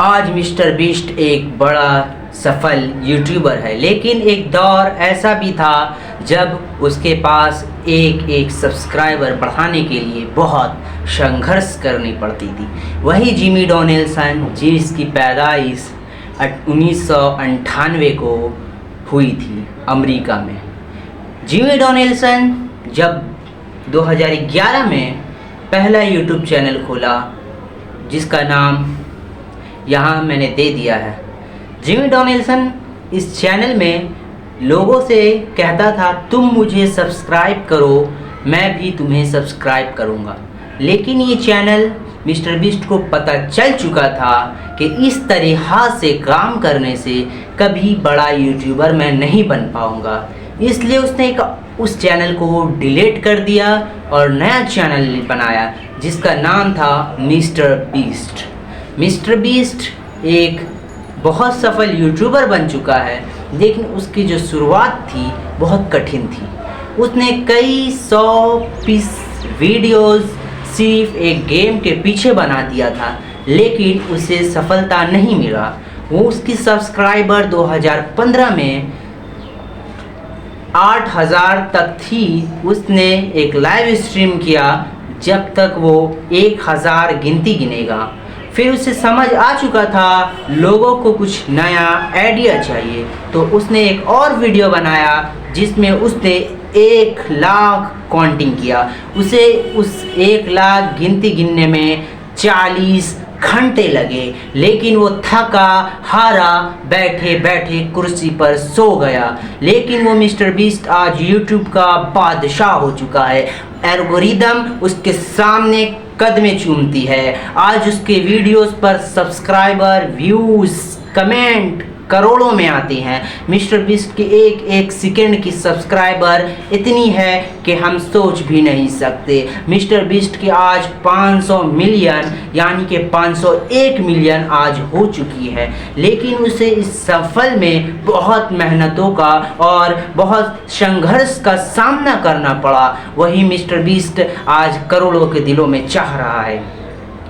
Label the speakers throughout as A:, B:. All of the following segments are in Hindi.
A: आज मिस्टर बीस्ट एक बड़ा सफल यूट्यूबर है, लेकिन एक दौर ऐसा भी था जब उसके पास एक एक सब्सक्राइबर बढ़ाने के लिए बहुत संघर्ष करनी पड़ती थी। वही जिमी डोनेल्सन, जिसकी पैदाइश 1998 को हुई थी अमेरिका में। जिमी डोनेल्सन जब 2011 में पहला यूट्यूब चैनल खोला, जिसका नाम यहाँ मैंने दे दिया है। जिमी डोनेल्सन इस चैनल में लोगों से कहता था, तुम मुझे सब्सक्राइब करो, मैं भी तुम्हें सब्सक्राइब करूँगा। लेकिन ये चैनल मिस्टर बीस्ट को पता चल चुका था कि इस तरह से काम करने से कभी बड़ा यूट्यूबर मैं नहीं बन पाऊँगा। इसलिए उसने उस चैनल को डिलीट कर दिया और नया चैनल बनाया जिसका नाम था मिस्टर बीस्ट। मिस्टर बीस्ट एक बहुत सफल यूट्यूबर बन चुका है, लेकिन उसकी जो शुरुआत थी बहुत कठिन थी। उसने कई 100 पीस वीडियोस सिर्फ एक गेम के पीछे बना दिया था, लेकिन उसे सफलता नहीं मिला। वो उसकी सब्सक्राइबर 2015 में 8000 तक थी। उसने एक लाइव स्ट्रीम किया जब तक वो 1000 गिनती गिनेगा। फिर उसे समझ आ चुका था लोगों को कुछ नया आइडिया चाहिए, तो उसने एक और वीडियो बनाया जिसमें उसने 1 लाख काउंटिंग किया। उसे उस 1 लाख गिनती गिनने में 40 घंटे लगे, लेकिन वो थका हारा बैठे बैठे कुर्सी पर सो गया। लेकिन वो मिस्टर बीस्ट आज यूट्यूब का बादशाह हो चुका है। एल्गोरिदम उसके सामने कदमें चूमती है। आज उसके वीडियोस पर सब्सक्राइबर, व्यूज, कमेंट करोड़ों में आते हैं। मिस्टर बीस्ट की एक एक सेकंड की सब्सक्राइबर इतनी है कि हम सोच भी नहीं सकते। मिस्टर बीस्ट की आज 500 मिलियन यानी कि 501 मिलियन आज हो चुकी है। लेकिन उसे इस सफल में बहुत मेहनतों का और बहुत संघर्ष का सामना करना पड़ा। वही मिस्टर बीस्ट आज करोड़ों के दिलों में चाह रहा है।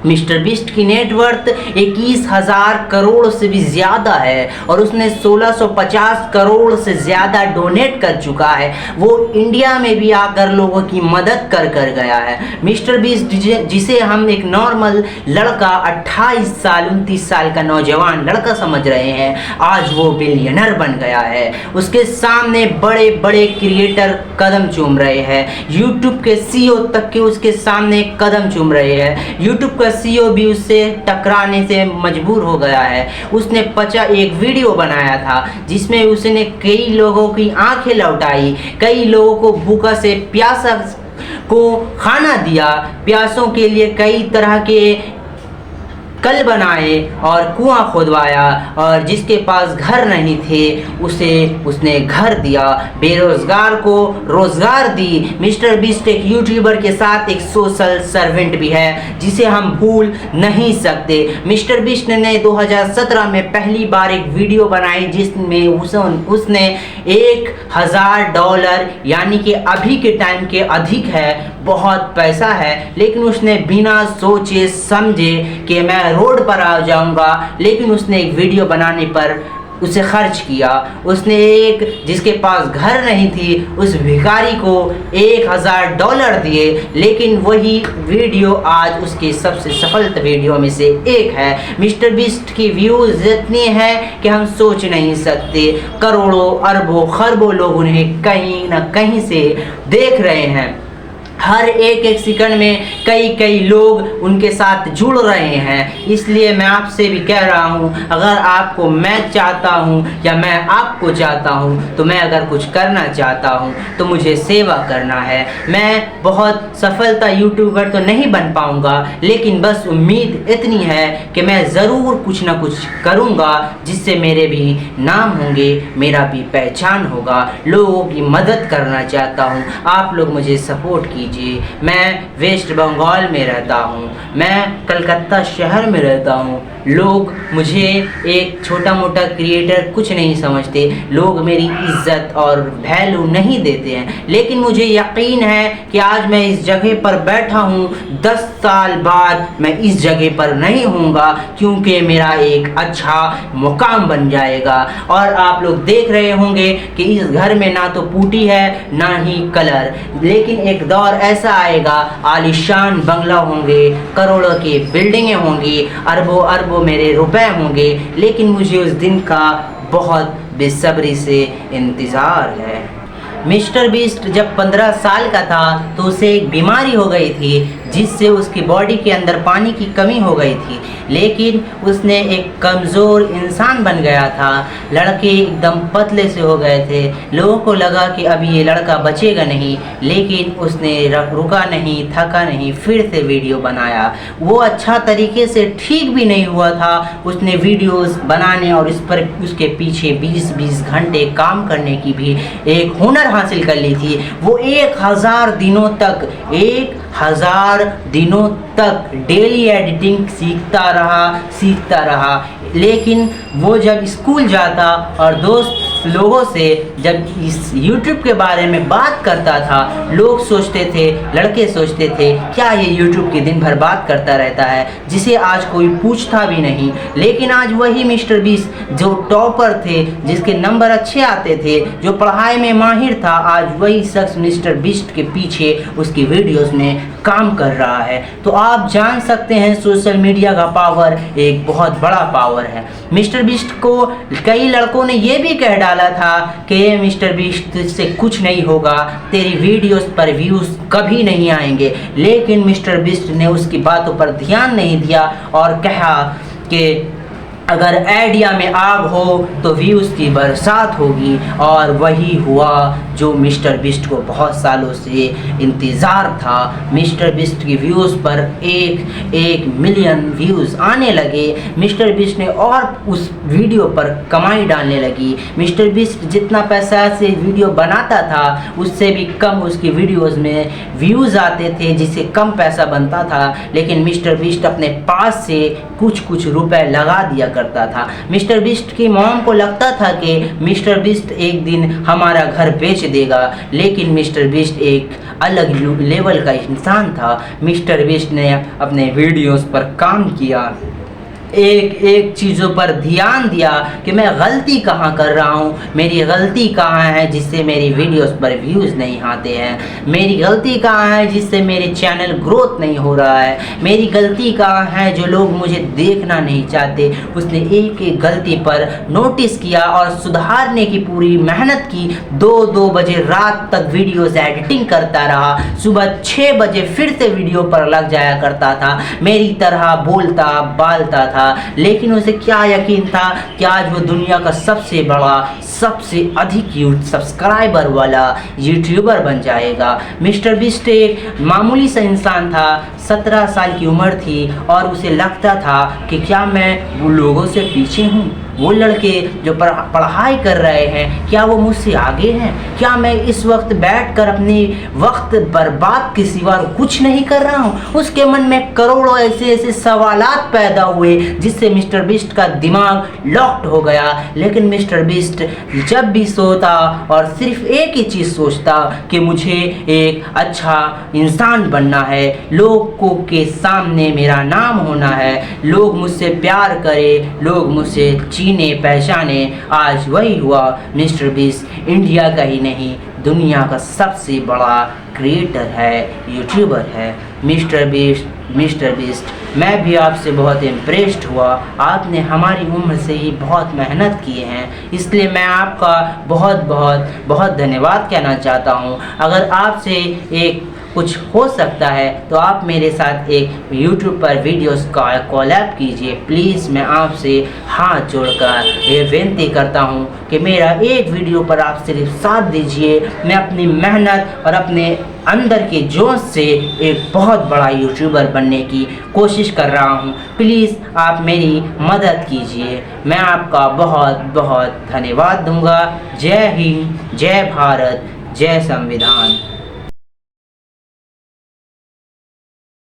A: मिस्टर बीस्ट की नेटवर्थ 21,000 करोड़ से भी ज़्यादा है और उसने 1650 करोड़ से ज़्यादा डोनेट कर चुका है। वो इंडिया में भी आकर लोगों की मदद कर गया है। मिस्टर बीस्ट जिसे हम एक नॉर्मल लड़का 28 साल 29 साल का नौजवान लड़का समझ रहे हैं, आज वो बिलियनर बन गया है। उसके सामने बड़े बड़े क्रिएटर कदम चूम रहे हैं। यूट्यूब के CEO तक के उसके सामने कदम चूम रहे हैं। यूट्यूब का CEO भी उससे टकराने से मजबूर हो गया है। उसने एक वीडियो बनाया था जिसमें उसने कई लोगों की आंखें लौटाई, कई लोगों को भूखा से प्यासा को खाना दिया, प्यासों के लिए कई तरह के कल बनाए और कुआं खोदवाया, और जिसके पास घर नहीं थे उसे उसने घर दिया, बेरोजगार को रोजगार दी। मिस्टर बीस्ट एक यूट्यूबर के साथ एक सोशल सर्वेंट भी है जिसे हम भूल नहीं सकते। मिस्टर बीस्ट ने 2017 में पहली बार एक वीडियो बनाई जिसमें उसने $1000 यानी कि अभी के टाइम के अधिक है, बहुत पैसा है, लेकिन उसने बिना सोचे समझे कि मैं रोड पर आ जाऊंगा, लेकिन उसने एक वीडियो बनाने पर उसे खर्च किया। उसने एक जिसके पास घर नहीं थी उस भिखारी को $1000 दिए, लेकिन वही वीडियो आज उसके सबसे सफल वीडियो में से एक है। मिस्टर बीस्ट की व्यूज इतनी है कि हम सोच नहीं सकते। करोड़ों अरबों खरबों लोग उन्हें कहीं ना कहीं से देख रहे हैं। हर एक सेकंड में कई लोग उनके साथ जुड़ रहे हैं। इसलिए मैं आपसे भी कह रहा हूं, अगर आपको मैं चाहता हूं या मैं आपको चाहता हूं, तो मैं अगर कुछ करना चाहता हूं तो मुझे सेवा करना है। मैं बहुत सफलता यूट्यूबर तो नहीं बन पाऊंगा, लेकिन बस उम्मीद इतनी है कि मैं ज़रूर कुछ ना कुछ करूंगा जिससे मेरे भी नाम होंगे, मेरा भी पहचान होगा। लोगों की मदद करना चाहता हूं, आप लोग मुझे सपोर्ट कीजिए। कीजिए। मैं वेस्ट बंगाल में रहता हूँ, मैं कलकत्ता शहर में रहता हूँ। लोग मुझे एक छोटा मोटा क्रिएटर कुछ नहीं समझते, लोग मेरी इज्जत और वैल्यू नहीं देते हैं। लेकिन मुझे यकीन है कि आज मैं इस जगह पर बैठा हूँ, 10 साल बाद मैं इस जगह पर नहीं होऊंगा, क्योंकि मेरा एक अच्छा मुकाम बन जाएगा। और आप लोग देख रहे होंगे कि इस घर में ना तो पुट्टी है ना ही कलर, लेकिन एक दौर ऐसा आएगा, आलीशान बंगला होंगे, करोड़ों की बिल्डिंगें होंगी, अरबों अरबों मेरे रुपए होंगे। लेकिन मुझे उस दिन का बहुत बेसब्री से इंतज़ार है। मिस्टर बीस्ट जब 15 साल का था तो उसे एक बीमारी हो गई थी, जिससे उसकी बॉडी के अंदर पानी की कमी हो गई थी। लेकिन उसने एक कमज़ोर इंसान बन गया था, लड़के एकदम पतले से हो गए थे। लोगों को लगा कि अभी ये लड़का बचेगा नहीं, लेकिन उसने रुका नहीं, थका नहीं, फिर से वीडियो बनाया। वो अच्छा तरीके से ठीक भी नहीं हुआ था, उसने वीडियोस बनाने और इस पर उसके पीछे 20-20 घंटे काम करने की भी एक हुनर हासिल कर ली थी। वो 1000 दिनों तक डेली एडिटिंग सीखता रहा। लेकिन वो जब स्कूल जाता और दोस्त लोगों से जब इस YouTube के बारे में बात करता था, लड़के सोचते थे क्या ये YouTube की दिन भर बात करता रहता है, जिसे आज कोई पूछता भी नहीं। लेकिन आज वही मिस्टर बीस्ट जो टॉपर थे, जिसके नंबर अच्छे आते थे, जो पढ़ाई में माहिर था, आज वही शख्स मिस्टर बीस्ट के पीछे उसकी वीडियोस में काम कर रहा है। तो आप जान सकते हैं सोशल मीडिया का पावर एक बहुत बड़ा पावर है। मिस्टर बीस्ट को कई लड़कों ने ये भी कह डाला था कि ये मिस्टर बीस्ट से कुछ नहीं होगा, तेरी वीडियोस पर व्यूज़ कभी नहीं आएंगे। लेकिन मिस्टर बीस्ट ने उसकी बातों पर ध्यान नहीं दिया और कहा कि अगर आइडिया में आग हो तो व्यूज़ की बरसात होगी। और वही हुआ जो मिस्टर बीस्ट को बहुत सालों से इंतज़ार था। मिस्टर बीस्ट की व्यूज़ पर 1 मिलियन व्यूज़ आने लगे। मिस्टर बीस्ट ने और उस वीडियो पर कमाई डालने लगी। मिस्टर बीस्ट जितना पैसा से वीडियो बनाता था, उससे भी कम उसकी वीडियोज़ में व्यूज़ आते थे, जिससे कम पैसा बनता था। लेकिन मिस्टर बीस्ट अपने पास से कुछ रुपए लगा दिया करता था। मिस्टर बीस्ट की मॉम को लगता था कि मिस्टर बीस्ट एक दिन हमारा घर बेच देगा, लेकिन मिस्टर बीस्ट एक अलग लेवल का इंसान था। मिस्टर बीस्ट ने अपने वीडियोस पर काम किया, एक चीज़ों पर ध्यान दिया कि मैं गलती कहाँ कर रहा हूँ, मेरी गलती कहाँ है जिससे मेरी वीडियोस पर व्यूज़ नहीं आते हैं, मेरी गलती कहाँ है जिससे मेरे चैनल ग्रोथ नहीं हो रहा है, मेरी गलती कहाँ है जो लोग मुझे देखना नहीं चाहते। उसने एक गलती पर नोटिस किया और सुधारने की पूरी मेहनत की। 2 बजे रात तक वीडियोस एडिटिंग करता रहा, सुबह 6 बजे फिर से वीडियो पर लग जाया करता था, मेरी तरह बोलता बालता था। लेकिन उसे क्या यकीन था कि आज वो दुनिया का सबसे बड़ा, सबसे अधिक सब्सक्राइबर वाला यूट्यूबर बन जाएगा। मिस्टर बीस्ट एक मामूली सा इंसान था, 17 साल की उम्र थी और उसे लगता था कि क्या मैं वो लोगों से पीछे हूँ, वो लड़के जो पढ़ाई कर रहे हैं क्या वो मुझसे आगे हैं, क्या मैं इस वक्त बैठकर अपनी वक्त बर्बाद के सिवा कुछ नहीं कर रहा हूँ। उसके मन में करोड़ों ऐसे सवालात पैदा हुए, जिससे मिस्टर बीस्ट का दिमाग लॉक्ड हो गया। लेकिन मिस्टर बीस्ट जब भी सोता और सिर्फ एक ही चीज़ सोचता कि मुझे एक अच्छा इंसान बनना है, लोगों के सामने मेरा नाम होना है, लोग मुझसे प्यार करें, लोग मुझसे चीने पहचाने। आज वही हुआ। मिस्टर बीस्ट इंडिया का ही नहीं, दुनिया का सबसे बड़ा क्रिएटर है, यूट्यूबर है। मिस्टर बीस्ट मैं भी आपसे बहुत इम्प्रेस्ड हुआ। आपने हमारी उम्र से ही बहुत मेहनत की है, इसलिए मैं आपका बहुत धन्यवाद कहना चाहता हूँ। अगर आपसे एक कुछ हो सकता है तो आप मेरे साथ एक YouTube पर वीडियोस का कोलैब कीजिए। प्लीज़ मैं आपसे हाथ जोड़कर ये विनती करता हूँ कि मेरा एक वीडियो पर आप सिर्फ साथ दीजिए। मैं अपनी मेहनत और अपने अंदर के जोश से एक बहुत बड़ा यूट्यूबर बनने की कोशिश कर रहा हूँ। प्लीज़ आप मेरी मदद कीजिए, मैं आपका बहुत धन्यवाद दूंगा। जय हिंद, जय भारत, जय संविधान।